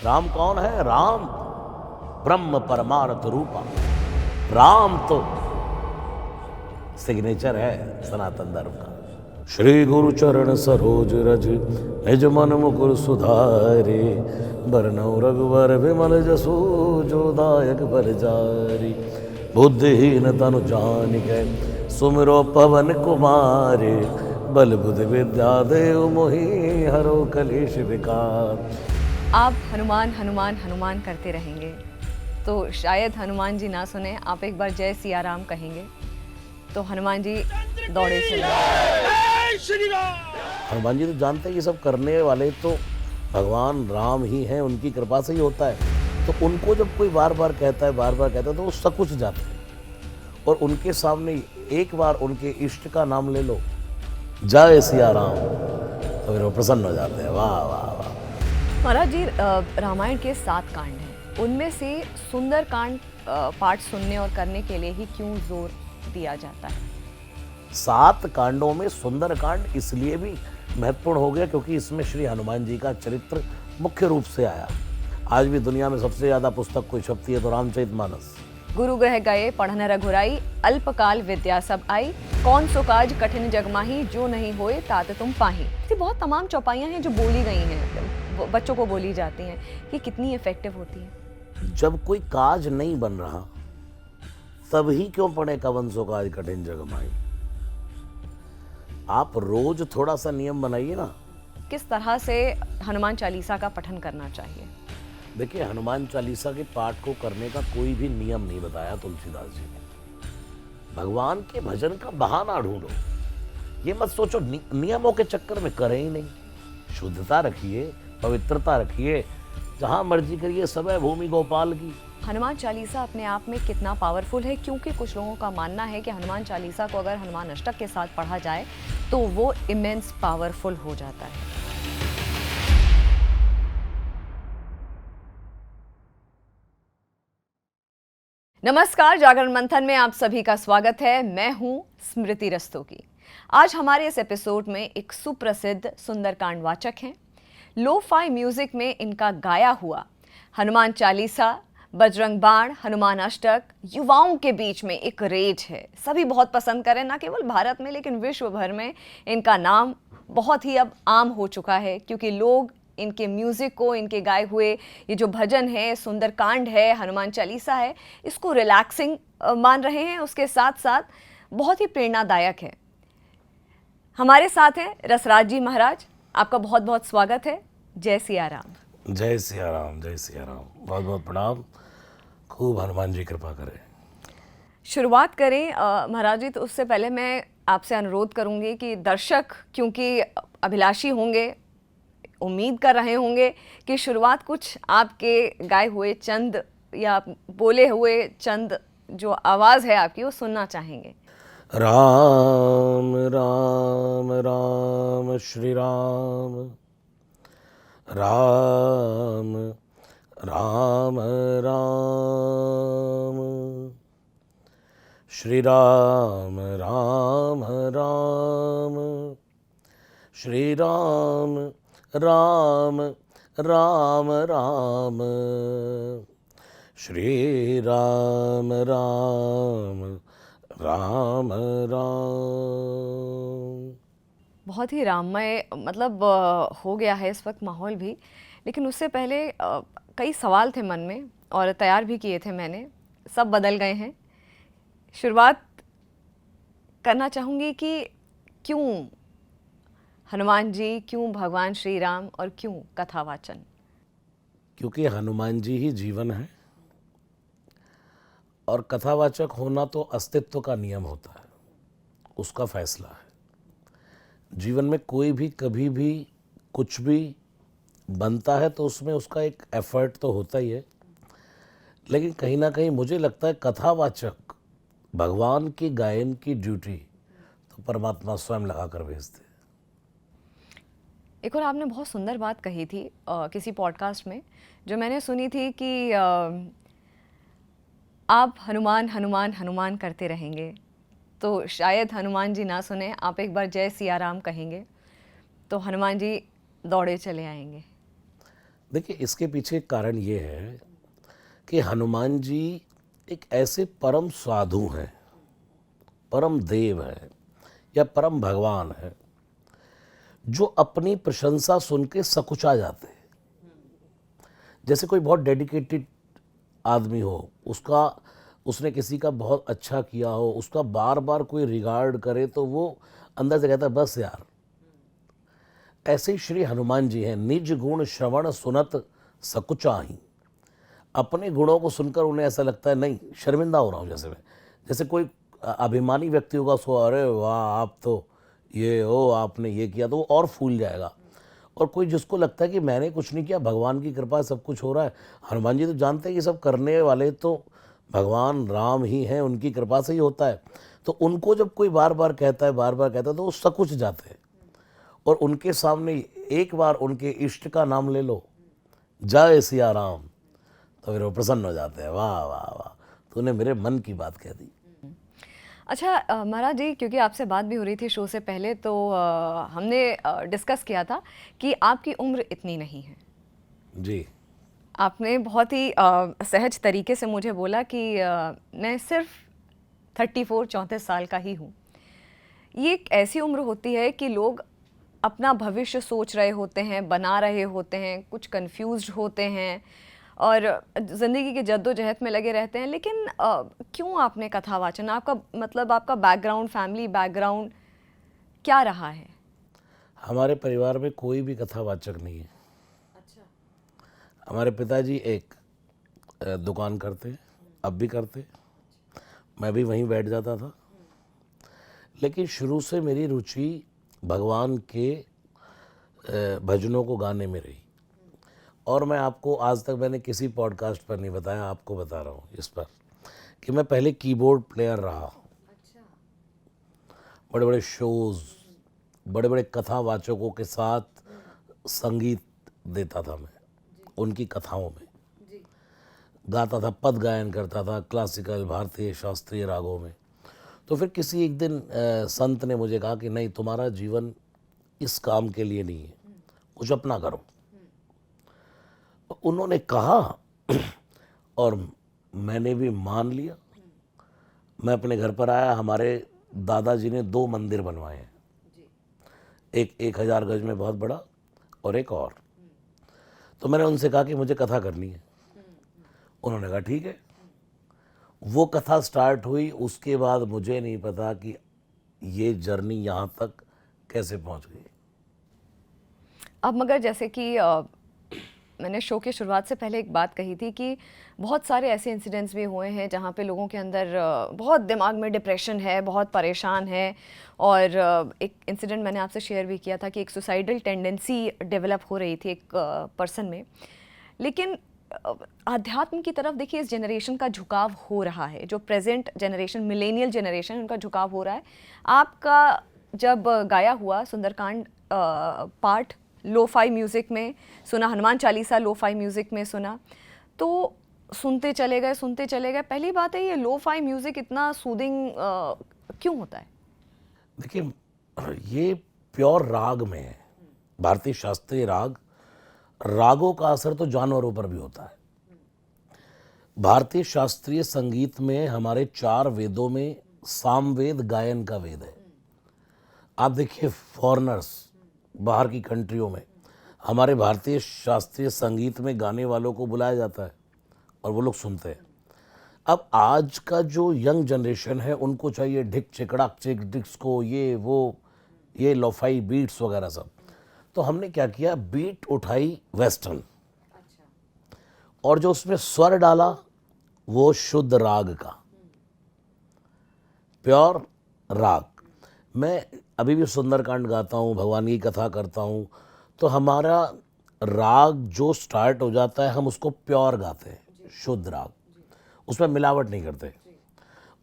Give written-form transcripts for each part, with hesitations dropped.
राम कौन है? राम ब्रह्म परमार्थ रूपा। राम तो सिग्नेचर है सनातन धर्म का। श्री गुरु चरण सरोज रज निज मन मुकुर सुधारे, बरनउँ रघुवर विमल जसु जो दायक फल चारि। बुद्धिहीन तनु जानिकै सुमिरो पवन कुमारे, बल बुद्धि विद्या देव मोहि हरो कलेश विकार। आप हनुमान हनुमान हनुमान करते रहेंगे तो शायद हनुमान जी ना सुने। आप एक बार जय सिया राम कहेंगे तो हनुमान जी दौड़े चले। हनुमान जी तो जानते हैं ये सब करने वाले तो भगवान राम ही हैं, उनकी कृपा से ही होता है। तो उनको जब कोई बार बार कहता है तो वो सकुच जाते हैं। और उनके सामने एक बार उनके इष्ट का नाम ले लो, जय सिया राम, तो फिर वो प्रसन्न हो जाते हैं। वाह वाह वाह। महाराज जी, रामायण के 7 कांड हैं, उनमें से सुंदर कांड पाठ सुनने और करने के लिए ही क्यों जोर दिया जाता है? 7 कांडों में सुंदर कांड इसलिए भी महत्वपूर्ण हो गया क्योंकि इसमें श्री हनुमान जी का चरित्र मुख्य रूप से आया। आज भी दुनिया में सबसे ज्यादा पुस्तक कोई छपती है तो रामचरितमानस। गुरु ग्रह गए पढ़न रघुराई, अल्पकाल विद्या सब आई, कौन सो काज कठिन जगमाही, जो नहीं होए तात तुम पाही। ऐसी बहुत तमाम चौपाइयाँ हैं जो बोली गई हैं, बच्चों को बोली जाती हैं। ये कितनी इफेक्टिव होती है? जब कोई काज नहीं बन रहा तभी क्यों पढ़े कवन सो काज कठिन जगमाही। आप रोज थोड़ा सा नियम बनाइए ना। किस तरह से हनुमान चालीसा का पठन करना चाहिए? देखिए, हनुमान चालीसा के पाठ को करने का कोई भी नियम नहीं बताया तुलसीदास जी ने। भगवान के भजन का बहाना ढूंढो। ये मत सोचो नियमों के चक्कर में करें ही नहीं। शुद्धता रखिए, पवित्रता रखिए, जहां मर्जी करिए, समय भूमि गोपाल की। हनुमान चालीसा अपने आप में कितना पावरफुल है, क्योंकि कुछ लोगों का मानना है कि हनुमान चालीसा को अगर हनुमान अष्टक के साथ पढ़ा जाए तो वो इमेंस पावरफुल हो जाता है। नमस्कार, जागरण मंथन में आप सभी का स्वागत है। मैं हूं स्मृति रस्तोगी। आज हमारे इस एपिसोड में एक सुप्रसिद्ध सुंदरकांड वाचक हैं। लो-फाई म्यूजिक में इनका गाया हुआ हनुमान चालीसा, बजरंग बाण, हनुमान अष्टक युवाओं के बीच में एक रेज है। सभी बहुत पसंद करें, ना केवल भारत में लेकिन विश्व भर में इनका नाम बहुत ही अब आम हो चुका है, क्योंकि लोग इनके म्यूजिक को, इनके गाए हुए ये जो भजन है, सुंदरकांड है, हनुमान चालीसा है, इसको रिलैक्सिंग मान रहे हैं। उसके साथ साथ बहुत ही प्रेरणादायक है। हमारे साथ हैं रसराज जी महाराज। आपका बहुत बहुत स्वागत है। जय सिया राम। जय सिया राम, जय सिया राम। बहुत बहुत प्रणाम। खूब हनुमान जी कृपा करें। शुरुआत करें महाराज जी, तो उससे पहले मैं आपसे अनुरोध करूंगी कि दर्शक क्योंकि अभिलाषी होंगे, उम्मीद कर रहे होंगे कि शुरुआत कुछ आपके गाए हुए चंद या बोले हुए चंद जो आवाज़ है आपकी वो सुनना चाहेंगे। राम राम राम श्री राम, राम राम राम, श्री राम राम राम, श्री राम राम राम राम, श्री राम राम राम राम। बहुत ही राममय मतलब हो गया है इस वक्त माहौल भी। लेकिन उससे पहले कई सवाल थे मन में और तैयार भी किए थे मैंने, सब बदल गए हैं। शुरुआत करना चाहूँगी कि क्यों हनुमान जी, क्यों भगवान श्री राम और क्यों कथावाचन? क्योंकि हनुमान जी ही जीवन है और कथावाचक होना तो अस्तित्व का नियम होता है, उसका फैसला है। जीवन में कोई भी कभी भी कुछ भी बनता है तो उसमें उसका एक एफर्ट तो होता ही है, लेकिन कहीं ना कहीं मुझे लगता है कथावाचक भगवान की गायन की ड्यूटी तो परमात्मा स्वयं लगा कर भेजते हैं। एक और आपने बहुत सुंदर बात कही थी किसी पॉडकास्ट में, जो मैंने सुनी थी कि आप हनुमान हनुमान हनुमान करते रहेंगे तो शायद हनुमान जी ना सुने। आप एक बार जय सिया राम कहेंगे तो हनुमान जी दौड़े चले आएंगे। देखिए, इसके पीछे एक कारण ये है कि हनुमान जी एक ऐसे परम साधु हैं, परम देव हैं या परम भगवान हैं, जो अपनी प्रशंसा सुन के सकुचा जाते हैं। जैसे कोई बहुत डेडिकेटेड आदमी हो, उसने किसी का बहुत अच्छा किया हो, उसका बार बार कोई रिगार्ड करे तो वो अंदर से कहता है बस यार। ऐसे ही श्री हनुमान जी हैं, निज गुण श्रवण सुनत सकुचाही। अपने गुणों को सुनकर उन्हें ऐसा लगता है नहीं, शर्मिंदा हो रहा हूँ। जैसे कोई अभिमानी व्यक्ति होगा, उसको अरे वाह आप तो ये हो, आपने ये किया, तो वो और फूल जाएगा। और कोई जिसको लगता है कि मैंने कुछ नहीं किया, भगवान की कृपा से सब कुछ हो रहा है, हनुमान जी तो जानते हैं कि सब करने वाले तो भगवान राम ही हैं, उनकी कृपा से ही होता है। तो उनको जब कोई बार बार कहता है तो वो सकुच जाते हैं। और उनके सामने एक बार उनके इष्ट का नाम ले लो, जय सिया राम, तो फिर वो प्रसन्न हो जाते हैं। वाह वाह वाह, तूने मेरे मन की बात कह दी। अच्छा महाराज जी, क्योंकि आपसे बात भी हो रही थी शो से पहले, तो हमने डिस्कस किया था कि आपकी उम्र इतनी नहीं है। जी। आपने बहुत ही सहज तरीके से मुझे बोला कि मैं सिर्फ 34-34 साल का ही हूँ। ये एक ऐसी उम्र होती है कि लोग अपना भविष्य सोच रहे होते हैं, बना रहे होते हैं, कुछ कंफ्यूज्ड होते हैं और ज़िंदगी की जद्दोजहद में लगे रहते हैं। लेकिन क्यों आपने कथा वाचन, आपका मतलब आपका बैकग्राउंड, फैमिली बैकग्राउंड क्या रहा है? हमारे परिवार में कोई भी कथावाचक नहीं है। अच्छा। हमारे पिताजी एक दुकान करते, अब भी करते, मैं भी वहीं बैठ जाता था। लेकिन शुरू से मेरी रुचि भगवान के भजनों को गाने में रही। और मैं आपको आज तक मैंने किसी पॉडकास्ट पर नहीं बताया, आपको बता रहा हूँ इस पर, कि मैं पहले कीबोर्ड प्लेयर रहा। बड़े बड़े शोज़, बड़े बड़े कथावाचकों के साथ संगीत देता था मैं, उनकी कथाओं में गाता था, पद गायन करता था, क्लासिकल भारतीय शास्त्रीय रागों में। तो फिर किसी एक दिन संत ने मुझे कहा कि नहीं, तुम्हारा जीवन इस काम के लिए नहीं है, कुछ अपना करो। तो उन्होंने कहा और मैंने भी मान लिया। मैं अपने घर पर आया, हमारे दादाजी ने 2 मंदिर बनवाए हैं, एक 1000 गज में बहुत बड़ा और एक और। तो मैंने उनसे कहा कि मुझे कथा करनी है। उन्होंने कहा ठीक है। वो कथा स्टार्ट हुई, उसके बाद मुझे नहीं पता कि ये जर्नी यहाँ तक कैसे पहुँच गई। अब मगर जैसे कि मैंने शो की शुरुआत से पहले एक बात कही थी कि बहुत सारे ऐसे इंसिडेंट्स भी हुए हैं जहाँ पे लोगों के अंदर बहुत दिमाग में डिप्रेशन है, बहुत परेशान है। और एक इंसिडेंट मैंने आपसे शेयर भी किया था कि एक सुसाइडल टेंडेंसी डेवलप हो रही थी एक पर्सन में। लेकिन आध्यात्म की तरफ देखिए, इस जनरेशन का झुकाव हो रहा है, जो प्रेजेंट जनरेशन, मिलेनियल जनरेशन, उनका झुकाव हो रहा है। आपका जब गाया हुआ सुंदरकांड पार्ट लो-फाई म्यूज़िक में सुना, हनुमान चालीसा लो-फाई म्यूज़िक में सुना, तो सुनते चले गए। पहली बात है, ये लो-फाई म्यूज़िक इतना सूदिंग क्यों होता है? देखिए, ये प्योर राग में है, भारतीय शास्त्रीय रागों का असर तो जानवरों पर भी होता है। भारतीय शास्त्रीय संगीत में हमारे 4 वेदों में सामवेद गायन का वेद है। आप देखिए, फॉरेनर्स, बाहर की कंट्रियों में हमारे भारतीय शास्त्रीय संगीत में गाने वालों को बुलाया जाता है और वो लोग सुनते हैं। अब आज का जो यंग जनरेशन है, उनको चाहिए ढिक चिकड़ाक चिक डिस्को, ये लोफाई बीट्स वगैरह सब। तो हमने क्या किया, बीट उठाई वेस्टर्न, और जो उसमें स्वर डाला वो शुद्ध राग का, प्योर राग। मैं अभी भी सुंदरकांड गाता हूँ, भगवान की कथा करता हूँ, तो हमारा राग जो स्टार्ट हो जाता है, हम उसको प्योर गाते हैं, शुद्ध राग, उसमें मिलावट नहीं करते।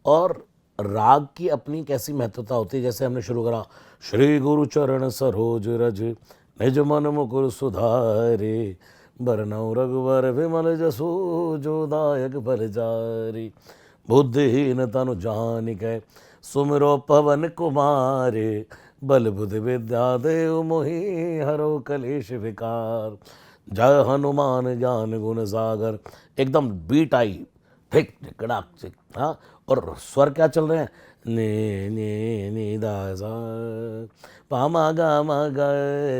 और राग की अपनी कैसी महत्वता होती है, जैसे हमने शुरू करा, श्री गुरु चरण सरोज रज निज मन मुकुर सुधारे, बरनौ रघुवर विमल जसु जो दायक फल चारि, बुद्धिहीन तनु जानिकै सुमिरो पवन कुमारे, बल बुद्धि विद्या देव मोहि हरो कलेश विकार। जय हनुमान ज्ञान गुण सागर, एकदम बीट आई, ठीक कड़ाक से, हाँ। और स्वर क्या चल रहे हैं, ने दा सा, पा मा गा मा गा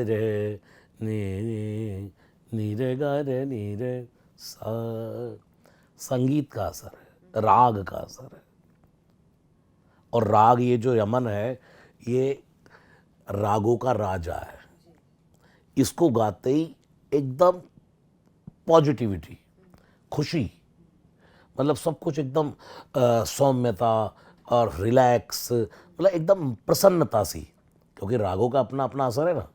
रे, नी रे गा रे नी रे सा। संगीत का असर है, राग का असर है। और राग, ये जो यमन है, ये रागों का राजा है। इसको गाते ही एकदम पॉजिटिविटी, खुशी, मतलब सब कुछ एकदम सौम्यता और रिलैक्स, मतलब एकदम प्रसन्नता सी, क्योंकि रागों का अपना अपना असर है ना।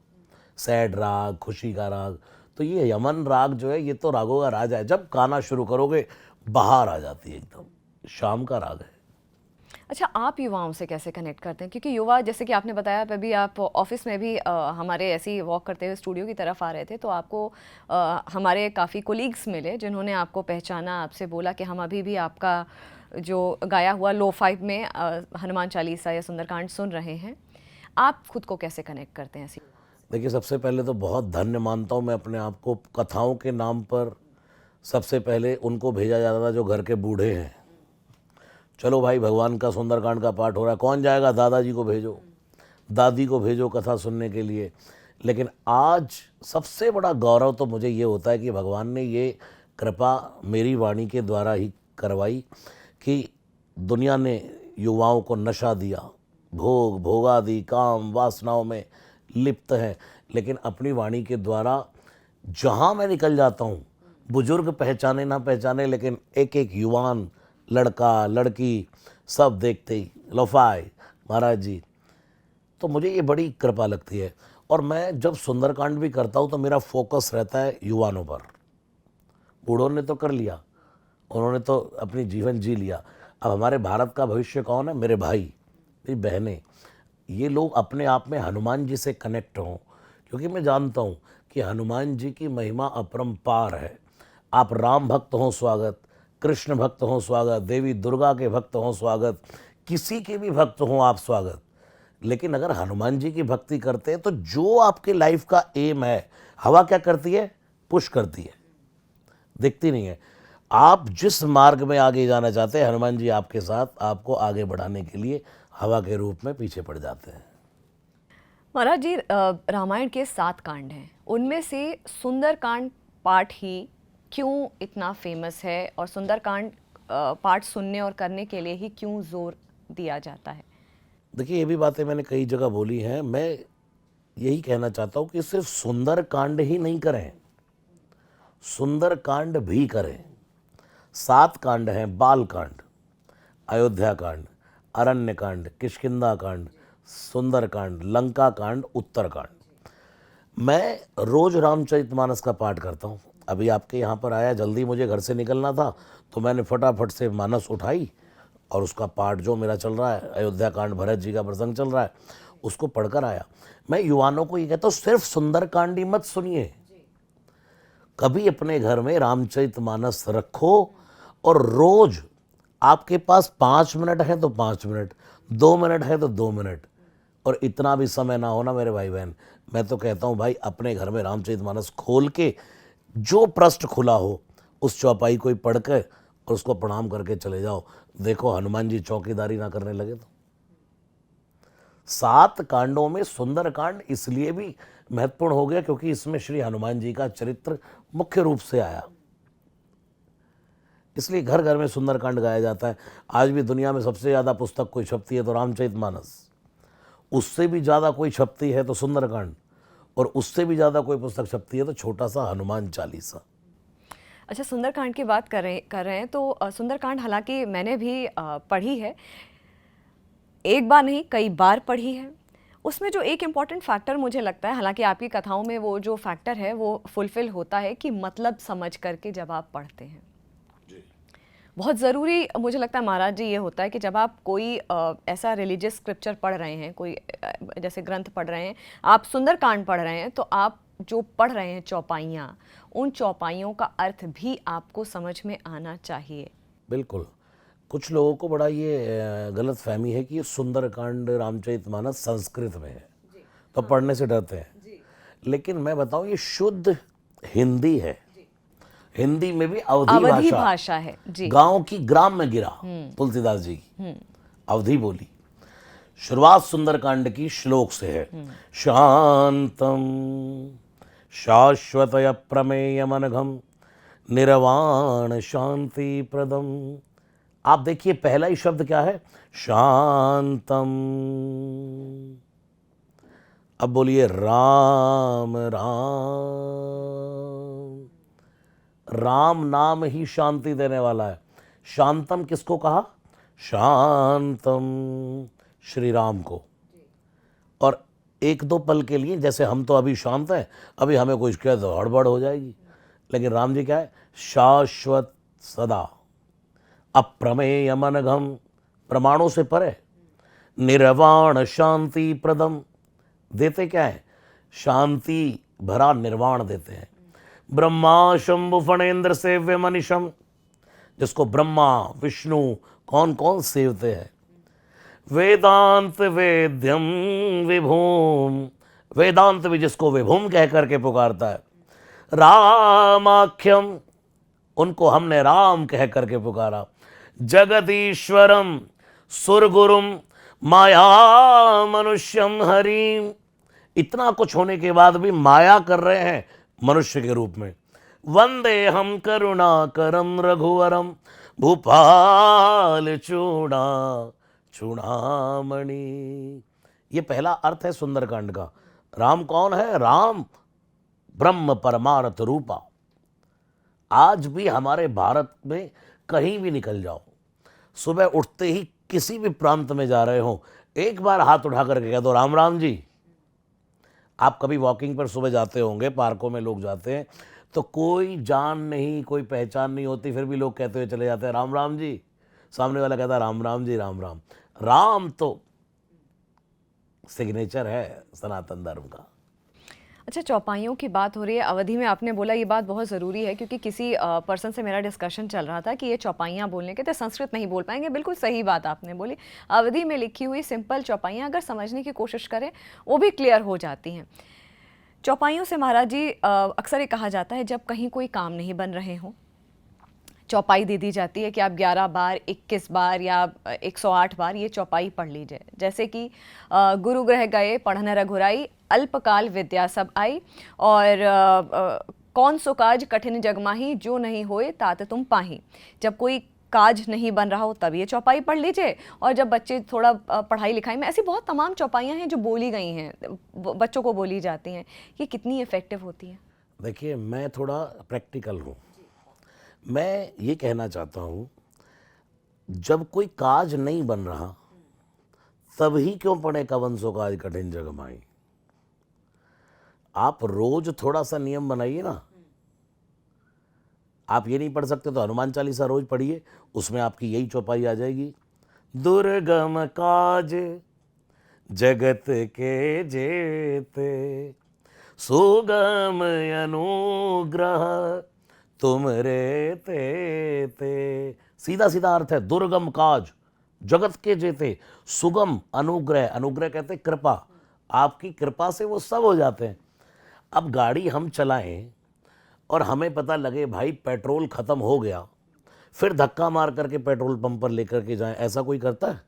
सैड राग, खुशी का राग, तो ये यमन राग जो है, ये तो रागों का राजा है। जब गाना शुरू करोगे बाहर आ जाती है एकदम, शाम का राग है। अच्छा, आप युवाओं से कैसे कनेक्ट करते हैं? क्योंकि युवा, जैसे कि आपने बताया, अभी आप ऑफिस में भी हमारे ऐसे ही वॉक करते हुए स्टूडियो की तरफ आ रहे थे, तो आपको हमारे काफ़ी कोलीग्स मिले जिन्होंने आपको पहचाना, आपसे बोला कि हम अभी भी आपका जो गाया हुआ लो फाइव में हनुमान चालीसा या सुंदरकांड सुन रहे हैं। आप खुद को कैसे कनेक्ट करते हैं ऐसी? देखिए, सबसे पहले तो बहुत धन्य मानता हूँ मैं अपने आप को। कथाओं के नाम पर सबसे पहले उनको भेजा जाता था जो घर के बूढ़े हैं। चलो भाई, भगवान का सुंदरकांड का पाठ हो रहा है, कौन जाएगा, दादाजी को भेजो, दादी को भेजो कथा सुनने के लिए। लेकिन आज सबसे बड़ा गौरव तो मुझे ये होता है कि भगवान ने ये कृपा मेरी वाणी के द्वारा ही करवाई कि दुनिया ने युवाओं को नशा दिया, भोग भोगादि काम वासनाओं में लिप्त हैं। लेकिन अपनी वाणी के द्वारा जहाँ मैं निकल जाता हूँ, बुजुर्ग पहचाने ना पहचाने, लेकिन एक एक युवान, लड़का लड़की, सब देखते ही लोफाई महाराज जी। तो मुझे ये बड़ी कृपा लगती है। और मैं जब सुंदरकांड भी करता हूँ तो मेरा फोकस रहता है युवानों पर। बूढ़ों ने तो कर लिया, उन्होंने तो अपनी जीवन जी लिया। अब हमारे भारत का भविष्य कौन है? मेरे भाई, मेरी बहनें। ये लोग अपने आप में हनुमान जी से कनेक्ट हों, क्योंकि मैं जानता हूँ कि हनुमान जी की महिमा अपरंपार है। आप राम भक्त हों स्वागत, कृष्ण भक्त हों स्वागत, देवी दुर्गा के भक्त हों स्वागत, किसी के भी भक्त हों आप स्वागत। लेकिन अगर हनुमान जी की भक्ति करते हैं तो जो आपके लाइफ का एम है, हवा क्या करती है? पुश करती है, दिखती नहीं है। आप जिस मार्ग में आगे जाना चाहते हैं, हनुमान जी आपके साथ आपको आगे बढ़ाने के लिए हवा के रूप में पीछे पड़ जाते हैं। महाराज जी, रामायण के 7 कांड हैं, उनमें से सुंदरकांड पाठ ही क्यों इतना फेमस है, और सुंदरकांड पाठ सुनने और करने के लिए ही क्यों जोर दिया जाता है? देखिए, ये भी बातें मैंने कई जगह बोली हैं। मैं यही कहना चाहता हूँ कि सिर्फ सुंदरकांड ही नहीं करें, सुंदरकांड भी करें। 7 कांड हैं: बाल कांड, अयोध्या कांड, अरण्य कांड, किष्किंधा कांड, सुंदरकांड, लंका कांड, उत्तरकांड। मैं रोज रामचरितमानस का पाठ करता हूँ। अभी आपके यहाँ पर आया, जल्दी मुझे घर से निकलना था, तो मैंने फटाफट से मानस उठाई और उसका पाठ जो मेरा चल रहा है, अयोध्या कांड, भरत जी का प्रसंग चल रहा है, उसको पढ़कर आया। मैं युवानों को ये कहता हूँ, सिर्फ सुंदरकांड ही मत सुनिए, कभी अपने घर में रामचरितमानस रखो। और रोज आपके पास 5 मिनट है तो 5 मिनट, 2 मिनट है तो 2 मिनट, और इतना भी समय ना होना मेरे भाई बहन, मैं तो कहता हूँ भाई, अपने घर में रामचरितमानस खोल के, जो पृष्ठ खुला हो उस चौपाई को ही पढ़ के और उसको प्रणाम करके चले जाओ। देखो हनुमान जी चौकीदारी ना करने लगे तो। 7 कांडों में सुंदरकांड इसलिए भी महत्वपूर्ण हो गया क्योंकि इसमें श्री हनुमान जी का चरित्र मुख्य रूप से आया, इसलिए घर घर में सुंदरकांड गाया जाता है। आज भी दुनिया में सबसे ज़्यादा पुस्तक कोई छपती है तो रामचरितमानस, उससे भी ज़्यादा कोई छपती है तो सुंदरकांड, और उससे भी ज़्यादा कोई पुस्तक छपती है तो छोटा सा हनुमान चालीसा। अच्छा, सुंदरकांड की बात कर रहे हैं तो सुंदरकांड हालांकि मैंने भी पढ़ी है, एक बार नहीं कई बार पढ़ी है। उसमें जो एक इम्पॉर्टेंट फैक्टर मुझे लगता है, हालांकि आपकी कथाओं में वो जो फैक्टर है वो फुलफिल होता है कि मतलब समझ करके जब आप पढ़ते हैं, बहुत ज़रूरी मुझे लगता है महाराज जी ये होता है कि जब आप कोई ऐसा रिलीजियस स्क्रिप्चर पढ़ रहे हैं, कोई जैसे ग्रंथ पढ़ रहे हैं, आप सुंदरकांड पढ़ रहे हैं, तो आप जो पढ़ रहे हैं चौपाइयाँ, उन चौपाइयों का अर्थ भी आपको समझ में आना चाहिए। बिल्कुल। कुछ लोगों को बड़ा ये गलत फहमी है कि ये सुंदरकांड रामचरितमानस संस्कृत में है तो पढ़ने से डरते हैं। लेकिन मैं बताऊं, ये शुद्ध हिंदी है, हिंदी में भी अवधी अवधी भाषा, भाषा है जी। गांव की ग्राम में गिरा तुलसीदास जी की अवधी बोली। शुरुआत सुंदरकांड की श्लोक से है। शांतम शाश्वतय प्रमेयमनघम निर्वाण शांति प्रदम। आप देखिए पहला ही शब्द क्या है, शांतम। अब बोलिए राम राम। राम नाम ही शांति देने वाला है। शांतम किसको कहा, शांतम श्री राम को। और एक दो पल के लिए, जैसे हम तो अभी शांत हैं, अभी हमें कोई शिकायत हड़बड़ हो जाएगी, लेकिन राम जी क्या है, शाश्वत सदा, अप्रमेय मनघम, प्रमाणों से परे, निर्वाण शांति प्रदम, देते क्या है, शांति भरा निर्वाण देते हैं। ब्रह्मा शंभु फणेन्द्र सेव्य मनीषम, जिसको ब्रह्मा विष्णु कौन कौन सेवते हैं। वेदांत वेद्यम विभूम, वेदांत भी जिसको विभूम कह करके पुकारता है। रामाख्यम, उनको हमने राम कह करके पुकारा। जगदीश्वरम सुरगुरुम माया मनुष्यम हरिम, इतना कुछ होने के बाद भी माया कर रहे हैं मनुष्य के रूप में। वंदे हम करुणाकरम रघुवरम भूपाल चूड़ा चूड़ामणि। ये पहला अर्थ है सुंदरकांड का। राम कौन है, राम ब्रह्म परमार्थ रूपा। आज भी हमारे भारत में कहीं भी निकल जाओ, सुबह उठते ही किसी भी प्रांत में जा रहे हो, एक बार हाथ उठा करके कह दो राम राम जी। आप कभी वॉकिंग पर सुबह जाते होंगे, पार्कों में लोग जाते हैं, तो कोई जान नहीं, कोई पहचान नहीं होती, फिर भी लोग कहते हुए चले जाते हैं राम राम जी। सामने वाला कहता है राम राम जी, राम राम। राम तो सिग्नेचर है सनातन धर्म का। अच्छा, चौपाइयों की बात हो रही है, अवधि में आपने बोला, ये बात बहुत ज़रूरी है क्योंकि किसी पर्सन से मेरा डिस्कशन चल रहा था कि ये चौपाइयाँ बोलने के तो संस्कृत नहीं बोल पाएंगे। बिल्कुल सही बात आपने बोली। अवधि में लिखी हुई सिंपल चौपाइयाँ अगर समझने की कोशिश करें वो भी क्लियर हो जाती हैं। चौपाइयों से महाराज जी अक्सर ये कहा जाता है जब कहीं कोई काम नहीं बन रहे हों, चौपाई दे दी जाती है कि आप 11 बार, 21 बार या 108 बार ये चौपाई पढ़ लीजिए। जैसे कि गुरु ग्रह गए पढ़न रघुराई, अल्पकाल विद्या सब आई, और कौन सो काज कठिन जगमाही, जो नहीं होए तात तुम पाही। जब कोई काज नहीं बन रहा हो तब ये चौपाई पढ़ लीजिए, और जब बच्चे थोड़ा पढ़ाई लिखाई में, ऐसी बहुत तमाम चौपाइयाँ हैं जो बोली गई हैं, बच्चों को बोली जाती हैं। ये कितनी इफ़ेक्टिव होती हैं? देखिए, मैं थोड़ा प्रैक्टिकल हूँ। मैं ये कहना चाहता हूँ, जब कोई काज नहीं बन रहा तभी क्यों पढ़े कवन सो काज कठिन जगमाई। आप रोज थोड़ा सा नियम बनाइए ना। आप ये नहीं पढ़ सकते तो हनुमान चालीसा रोज पढ़िए, उसमें आपकी यही चौपाई आ जाएगी। दुर्गम काज जगत के जेते, सुगम अनुग्रह तुम रे ते। सीधा सीधा अर्थ है, दुर्गम काज जगत के जेते, सुगम अनुग्रह, अनुग्रह कहते कृपा, आपकी कृपा से वो सब हो जाते हैं। अब गाड़ी हम चलाएं और हमें पता लगे भाई पेट्रोल ख़त्म हो गया, फिर धक्का मार करके पेट्रोल पंप पर लेकर के जाएं, ऐसा कोई करता है?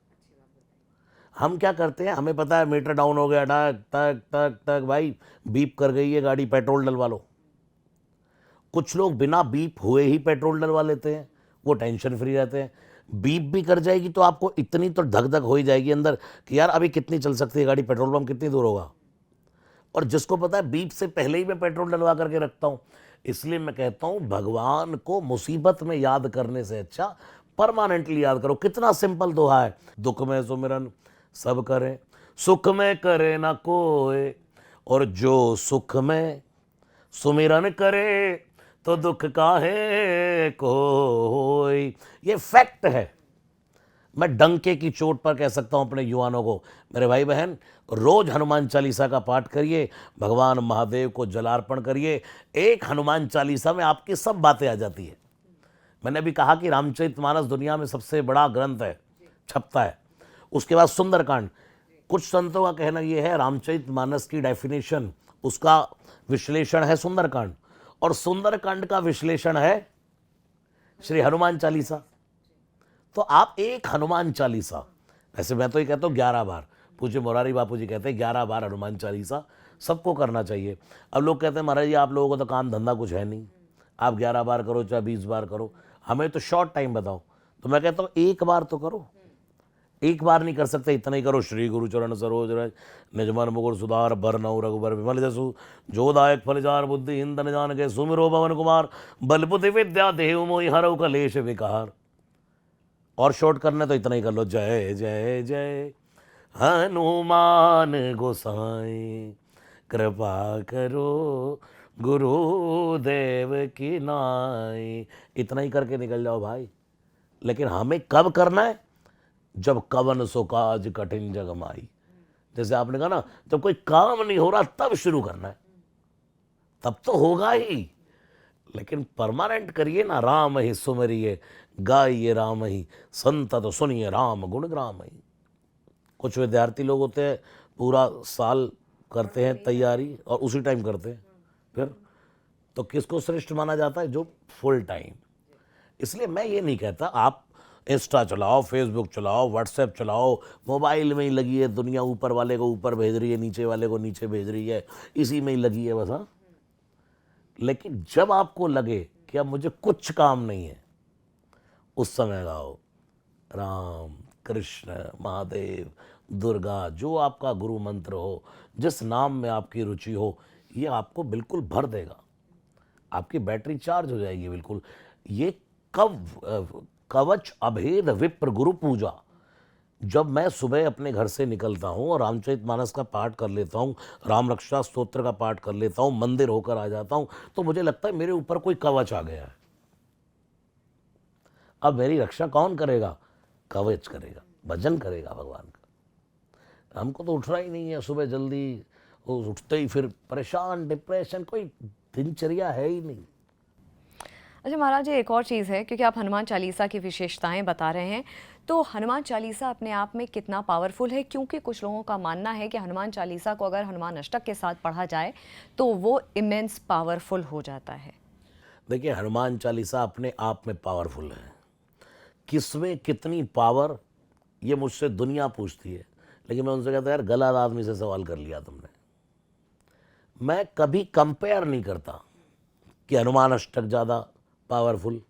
हम क्या करते हैं, हमें पता है मीटर डाउन हो गया, टक टक टक टक, भाई बीप कर गई है गाड़ी, पेट्रोल डलवा लो। कुछ लोग बिना बीप हुए ही पेट्रोल डलवा लेते हैं, वो टेंशन फ्री रहते हैं। बीप भी कर जाएगी तो आपको इतनी तो धक धक हो ही जाएगी अंदर कि यार अभी कितनी चल सकती है गाड़ी, पेट्रोल पंप कितनी दूर होगा। और जिसको पता है बीप से पहले ही मैं पेट्रोल डलवा करके रखता हूँ। इसलिए मैं कहता हूँ, भगवान को मुसीबत में याद करने से अच्छा परमानेंटली याद करो। कितना सिंपल दोहा है, दुख में सुमिरन सब करें, सुख में करे ना कोई, और जो सुख में सुमिरन करे तो दुख काहे कोई। ये फैक्ट है। मैं डंके की चोट पर कह सकता हूं अपने युवाओं को, मेरे भाई बहन, रोज हनुमान चालीसा का पाठ करिए, भगवान महादेव को जलार्पण करिए। एक हनुमान चालीसा में आपकी सब बातें आ जाती है। मैंने अभी कहा कि रामचरितमानस दुनिया में सबसे बड़ा ग्रंथ है, छपता है। उसके बाद सुंदरकांड। कुछ संतों का कहना यह है रामचरितमानस की डेफिनेशन, उसका विश्लेषण है सुंदरकांड, और सुंदरकांड का विश्लेषण है श्री हनुमान चालीसा। तो आप एक हनुमान चालीसा, वैसे मैं तो ये कहता हूँ 11 बार, पूज्य मोरारी बापू जी कहते हैं 11 बार हनुमान चालीसा सबको करना चाहिए। अब लोग कहते हैं महाराज जी आप लोगों को तो काम धंधा कुछ है नहीं, आप 11 बार करो चाहे 20 बार करो, हमें तो शॉर्ट टाइम बताओ। तो मैं कहता हूँ एक बार तो करो, एक बार नहीं कर सकते इतना ही करो। श्री गुरु चरण सरोज रज निज मन मुकुर सुधार बरनऊ रघुबर विमल जसु जो दायक फलचार बुद्धि हिंदन जान के सुमिरो भवन कुमार बल बुद्धि विद्या देव मोहि हरऊ कलेश विकार। और शॉर्ट करना तो इतना ही कर लो, जय जय जय हनुमान गोसाई कृपा करो गुरुदेव की नाई, इतना ही करके निकल जाओ भाई। लेकिन हमें कब करना है? जब कवन सो काज कठिन जग माई। जैसे आपने कहा ना, जब कोई काम नहीं हो रहा तब शुरू करना है, तब तो होगा ही। लेकिन परमानेंट करिए ना, राम ही सुमरिए गाइए राम ही संतत सुनिए राम गुण ग्राम ही। कुछ विद्यार्थी लोग होते हैं पूरा साल करते हैं तैयारी और उसी टाइम करते हैं, फिर तो किसको श्रेष्ठ माना जाता है? जो फुल टाइम। इसलिए मैं ये नहीं कहता आप इंस्टा चलाओ, फेसबुक चलाओ, व्हाट्सएप चलाओ, मोबाइल में ही लगी है दुनिया, ऊपर वाले को ऊपर भेज रही है, नीचे वाले को नीचे भेज रही है, इसी में ही लगी है बस। हाँ, लेकिन जब आपको लगे कि अब मुझे कुछ काम नहीं है, उस समय गाओ राम कृष्ण महादेव दुर्गा, जो आपका गुरु मंत्र हो, जिस नाम में आपकी रुचि हो, ये आपको बिल्कुल भर देगा, आपकी बैटरी चार्ज हो जाएगी बिल्कुल। ये कवच अभेद विप्र गुरु पूजा। जब मैं सुबह अपने घर से निकलता हूँ और रामचरितमानस का पाठ कर लेता हूँ, राम रक्षा स्तोत्र का पाठ कर लेता हूँ, मंदिर होकर आ जाता हूँ, तो मुझे लगता है मेरे ऊपर कोई कवच आ गया है। अब मेरी रक्षा कौन करेगा? कवच करेगा, भजन करेगा भगवान का। हमको तो उठना ही नहीं है सुबह जल्दी, वो उठते ही फिर परेशान, डिप्रेशन, कोई दिनचर्या है ही नहीं। अच्छा महाराज जी, एक और चीज़ है, क्योंकि आप हनुमान चालीसा की विशेषताएं बता रहे हैं, तो हनुमान चालीसा अपने आप में कितना पावरफुल है? क्योंकि कुछ लोगों का मानना है कि हनुमान चालीसा को अगर हनुमान अष्टक के साथ पढ़ा जाए तो वो इमेंस पावरफुल हो जाता है। देखिए, हनुमान चालीसा अपने आप में पावरफुल है। किसमें कितनी पावर, ये मुझसे दुनिया पूछती है, लेकिन मैं उनसे कहता यार गलत आदमी से सवाल कर लिया तुमने। मैं कभी कंपेयर नहीं करता कि हनुमान अष्टक ज़्यादा पावरफुल,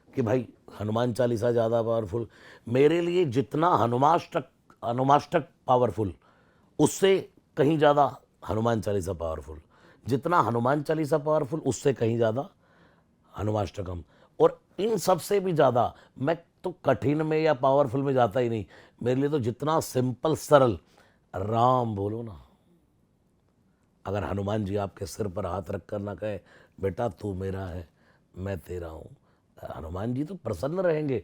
कि भाई हनुमान चालीसा ज़्यादा पावरफुल। मेरे लिए जितना हनुमाष्टक पावरफुल, उससे कहीं ज़्यादा हनुमान चालीसा पावरफुल। जितना हनुमान चालीसा पावरफुल, उससे कहीं ज़्यादा हनुमाष्टकम। और इन सब से भी ज़्यादा मैं तो कठिन में या पावरफुल में जाता ही नहीं। मेरे लिए तो जितना सिंपल सरल राम बोलो ना। अगर हनुमान जी आपके सिर पर हाथ रख कर ना कहे बेटा तू मेरा है मैं तेरा हूँ, हनुमान जी तो प्रसन्न रहेंगे।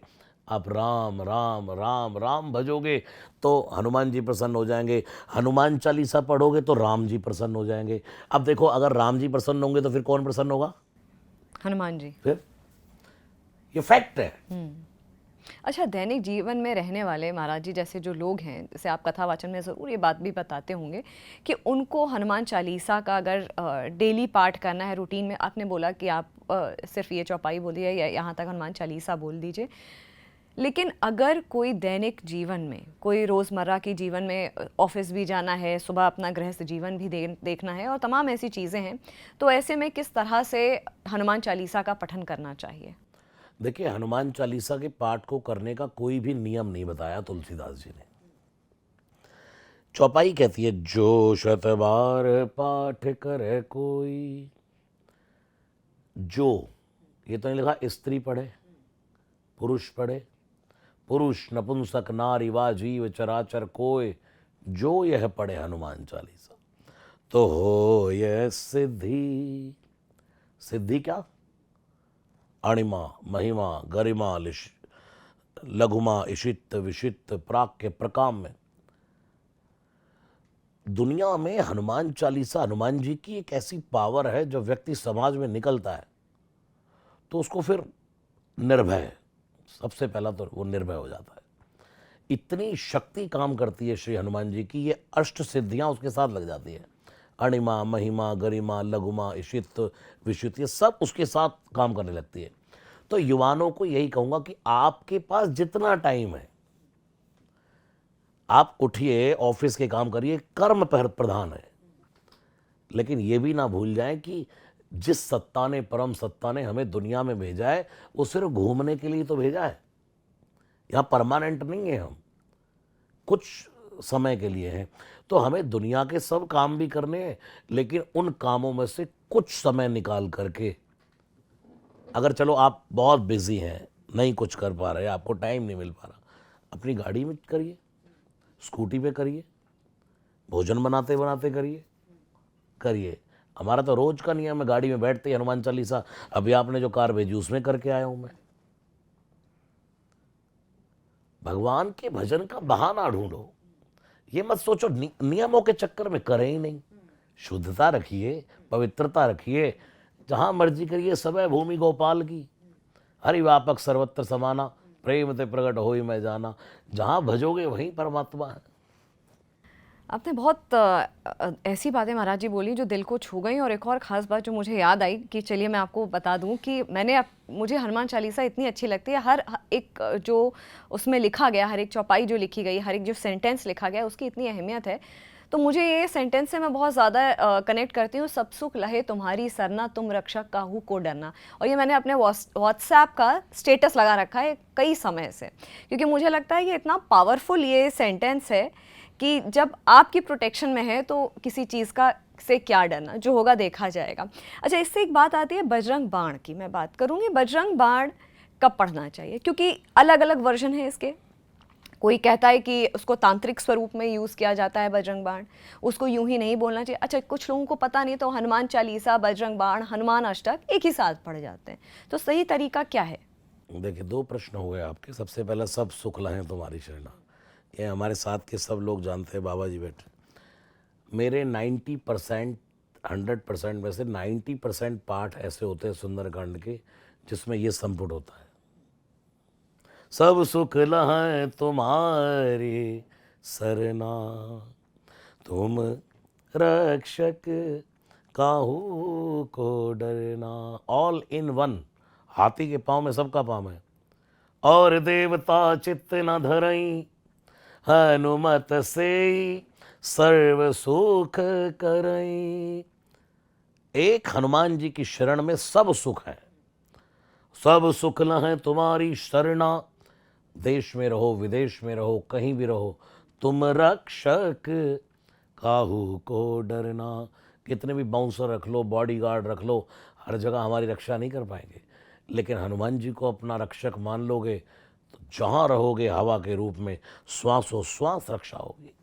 आप राम राम राम राम भजोगे तो हनुमान जी प्रसन्न हो जाएंगे, हनुमान चालीसा पढ़ोगे तो राम जी प्रसन्न हो जाएंगे। अब देखो, अगर राम जी प्रसन्न होंगे तो फिर कौन प्रसन्न होगा? हनुमान जी। फिर ये फैक्ट है। अच्छा, दैनिक जीवन में रहने वाले महाराज जी जैसे जो लोग हैं, जैसे आप कथा वाचन में ज़रूर ये बात भी बताते होंगे कि उनको हनुमान चालीसा का अगर डेली पाठ करना है रूटीन में, आपने बोला कि आप सिर्फ ये चौपाई बोलिए या यहाँ तक हनुमान चालीसा बोल दीजिए, लेकिन अगर कोई दैनिक जीवन में, कोई रोज़मर्रा की जीवन में ऑफिस भी जाना है, सुबह अपना गृहस्थ जीवन भी देखना है और तमाम ऐसी चीज़ें हैं, तो ऐसे में किस तरह से हनुमान चालीसा का पठन करना चाहिए? देखिए, हनुमान चालीसा के पाठ को करने का कोई भी नियम नहीं बताया तुलसीदास जी ने। चौपाई कहती है जो शत बार पाठ करे कोई, जो, ये तो नहीं लिखा स्त्री पढ़े पुरुष पढ़े, पुरुष नपुंसक नारी वा जीव चराचर कोय, जो यह पढ़े हनुमान चालीसा तो हो यह सिद्धि। सिद्धि क्या? अणिमा महिमा गरिमा लघुमा इशित विशित प्राक्य प्रकाम में। दुनिया में हनुमान चालीसा, हनुमान जी की एक ऐसी पावर है, जब व्यक्ति समाज में निकलता है तो उसको फिर निर्भय, सबसे पहला तो वो निर्भय हो जाता है। इतनी शक्ति काम करती है श्री हनुमान जी की, ये अष्ट सिद्धियां उसके साथ लग जाती है। अणिमा, महिमा, गरिमा, लघुमा, इशित, विशित, ये सब उसके साथ काम करने लगती है। तो युवाओं को यही कहूँगा कि आपके पास जितना टाइम है, आप उठिए, ऑफिस के काम करिए, कर्म प्रधान है। लेकिन ये भी ना भूल जाएं कि जिस सत्ता ने, परम सत्ता ने हमें दुनिया में भेजा है, वो सिर्फ घूमने के लिए तो भेजा है। यहाँ परमानेंट नहीं है, हम कुछ समय के लिए हैं। तो हमें दुनिया के सब काम भी करने हैं, लेकिन उन कामों में से कुछ समय निकाल करके, अगर चलो आप बहुत बिजी हैं, नहीं कुछ कर पा रहे, आपको टाइम नहीं मिल पा रहा, अपनी गाड़ी में करिए, स्कूटी पे करिए, भोजन बनाते बनाते करिए। हमारा तो रोज का नियम है, गाड़ी में बैठते ही हनुमान चालीसा, अभी आपने जो कार भेजी उसमें करके आया हूं मैं। भगवान के भजन का बहाना ढूंढो, ये मत सोचो नियमों के चक्कर में करें ही नहीं। शुद्धता रखिए, पवित्रता रखिए, जहां मर्जी करिए। सब भूमि गोपाल की, हरि व्यापक सर्वत्र समाना, प्रेम ते प्रकट होई मैं जाना। जहां भजोगे वहीं परमात्मा है। आपने बहुत ऐसी बातें महाराज जी बोली जो दिल को छू गई। और एक और ख़ास बात जो मुझे याद आई कि चलिए मैं आपको बता दूं कि मुझे हनुमान चालीसा इतनी अच्छी लगती है। हर एक जो उसमें लिखा गया, हर एक चौपाई जो लिखी गई, हर एक जो सेंटेंस लिखा गया, उसकी इतनी अहमियत है। तो मुझे ये सेंटेंस से मैं बहुत ज़्यादा कनेक्ट करती हूँ। सब सुख लहे तुम्हारी सरना, तुम रक्षक काहू को डरना। और ये मैंने अपने व्हाट्सएप का स्टेटस लगा रखा है कई समय से, क्योंकि मुझे लगता है कि इतना पावरफुल ये सेंटेंस है कि जब आपकी प्रोटेक्शन में है तो किसी चीज़ का से क्या डरना, जो होगा देखा जाएगा। अच्छा, इससे एक बात आती है बजरंग बाण की। मैं बात करूँगी बजरंग बाण कब पढ़ना चाहिए, क्योंकि अलग अलग वर्जन है इसके। कोई कहता है कि उसको तांत्रिक स्वरूप में यूज़ किया जाता है बजरंग बाण, उसको यूं ही नहीं बोलना चाहिए। अच्छा, कुछ लोगों को पता नहीं, तो हनुमान चालीसा, बजरंग बाण, हनुमान अष्टक एक ही साथ पढ़ जाते हैं। तो सही तरीका क्या है? देखिए, 2 प्रश्न हो गए आपके। सबसे पहला, सब सुख लहें तुम्हारी शरणा, ये हमारे साथ के सब लोग जानते हैं बाबा जी बैठे। मेरे 90%, 100% में से 90% पाठ ऐसे होते हैं सुंदरकांड के जिसमें ये संपुट होता है, सब सुख लहें तुम्हारी सरना, तुम रक्षक काहू को डरना। ऑल इन वन, हाथी के पाँव में सबका पाँव है। और देवता चित्त न धरई, हनुमत से सर्व सुख करई। एक हनुमान जी की शरण में सब सुख है। सब सुख लहें तुम्हारी शरणा, देश में रहो, विदेश में रहो, कहीं भी रहो, तुम रक्षक काहू को डरना। कितने भी बाउंसर रख लो, बॉडीगार्ड रख लो, हर जगह हमारी रक्षा नहीं कर पाएंगे। लेकिन हनुमान जी को अपना रक्षक मान लोगे तो जहाँ रहोगे हवा के रूप में श्वासोश्वास रक्षा होगी।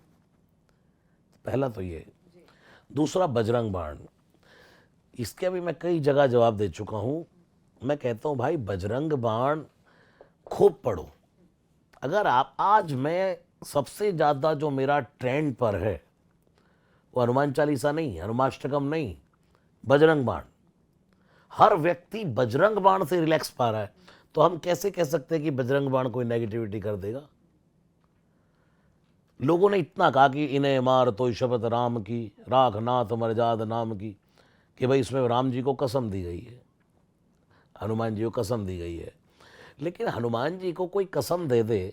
पहला तो ये। दूसरा, बजरंग बाण, इसके अभी मैं कई जगह जवाब दे चुका हूँ। मैं कहता हूँ भाई, बजरंग बाण खूब पढ़ो। अगर आप आज, मैं सबसे ज़्यादा जो मेरा ट्रेंड पर है वो हनुमान चालीसा नहीं, हनुमाष्टकम नहीं, बजरंग बाण। हर व्यक्ति बजरंग बाण से रिलैक्स पा रहा है, तो हम कैसे कह सकते हैं कि बजरंग बाण कोई नेगेटिविटी कर देगा। लोगों ने इतना कहा कि इन्हें मार तो शपथ राम की, राख नाथ मर्याद नाम की, कि भाई इसमें राम जी को कसम दी गई है, हनुमान जी को कसम दी गई है। लेकिन हनुमान जी को कोई कसम दे दे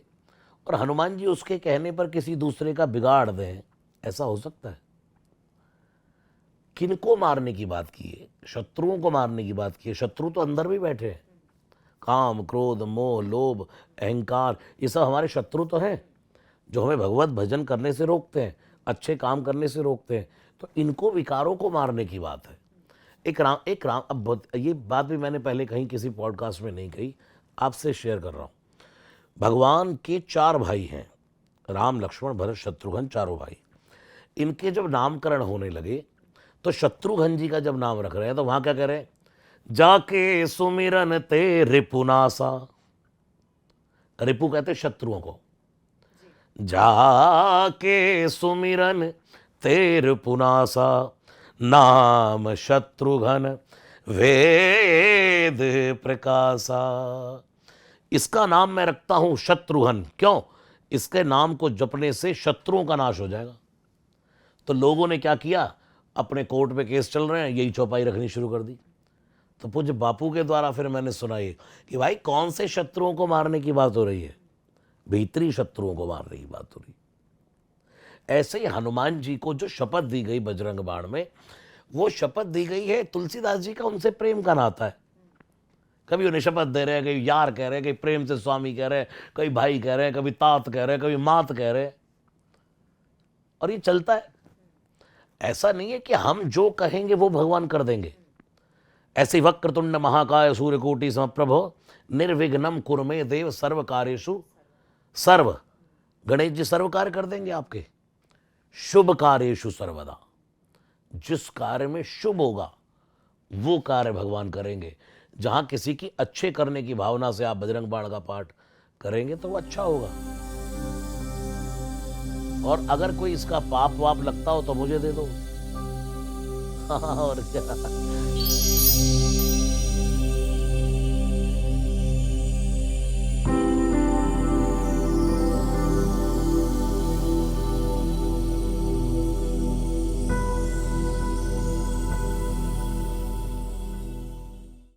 और हनुमान जी उसके कहने पर किसी दूसरे का बिगाड़ दें, ऐसा हो सकता है? किनको मारने की बात की है? शत्रुओं को मारने की बात की है। शत्रु तो अंदर भी बैठे हैं। काम, क्रोध, मोह, लोभ, अहंकार, ये सब हमारे शत्रु तो हैं, जो हमें भगवत भजन करने से रोकते हैं, अच्छे काम करने से रोकते हैं। तो इनको, विकारों को मारने की बात है। एक राम, अब ये बात भी मैंने पहले कहीं किसी पॉडकास्ट में नहीं कही, आपसे शेयर कर रहा हूँ। भगवान के 4 भाई हैं, राम, लक्ष्मण, भरत, शत्रुघ्न, चारों भाई। इनके जब नामकरण होने लगे तो शत्रुघ्न जी का जब नाम रख रहे हैं तो वहां क्या कह रहे हैं? जाके सुमिरन ते रिपुनासा। रिपु कहते शत्रुओं को। जाके सुमिरन ते रिपुनासा, नाम शत्रुघ्न वेद प्रकाशा। इसका नाम मैं रखता हूं शत्रुघ्न। क्यों? इसके नाम को जपने से शत्रुओं का नाश हो जाएगा। तो लोगों ने क्या किया? अपने कोर्ट पे केस चल रहे हैं, यही चौपाई रखनी शुरू कर दी। तो पूज्य बापू के द्वारा फिर मैंने सुना ये कि भाई कौन से शत्रुओं को मारने की बात हो रही है, भीतरी शत्रुओं को मारने की बात हो रही। ऐसे ही हनुमान जी को जो शपथ दी गई बजरंग बाण में, वो शपथ दी गई है तुलसीदास जी का उनसे प्रेम का नाता है। कभी उन्हें शपथ दे रहे हैं, कभी यार कह रहे हैं, कभी प्रेम से स्वामी कह रहे हैं, कभी भाई कह रहे हैं, कभी तात कह रहे हैं, कभी मात कह रहे हैं, और ये चलता है। ऐसा नहीं है कि हम जो कहेंगे वो भगवान कर देंगे। ऐसे वक्रतुंड महाकाय सूर्यकोटि समप्रभ निर्विघ्नम कुरमे देव सर्व कार्येषु सर्व। गणेश जी सर्व कार्य कर देंगे आपके। शुभ कार्येषु सर्वदा, जिस कार्य में शुभ होगा वो कार्य भगवान करेंगे। जहां किसी की अच्छे करने की भावना से आप बजरंग बाण का पाठ करेंगे तो वो अच्छा होगा। और अगर कोई इसका पाप वाप लगता हो तो मुझे दे दो। और क्या।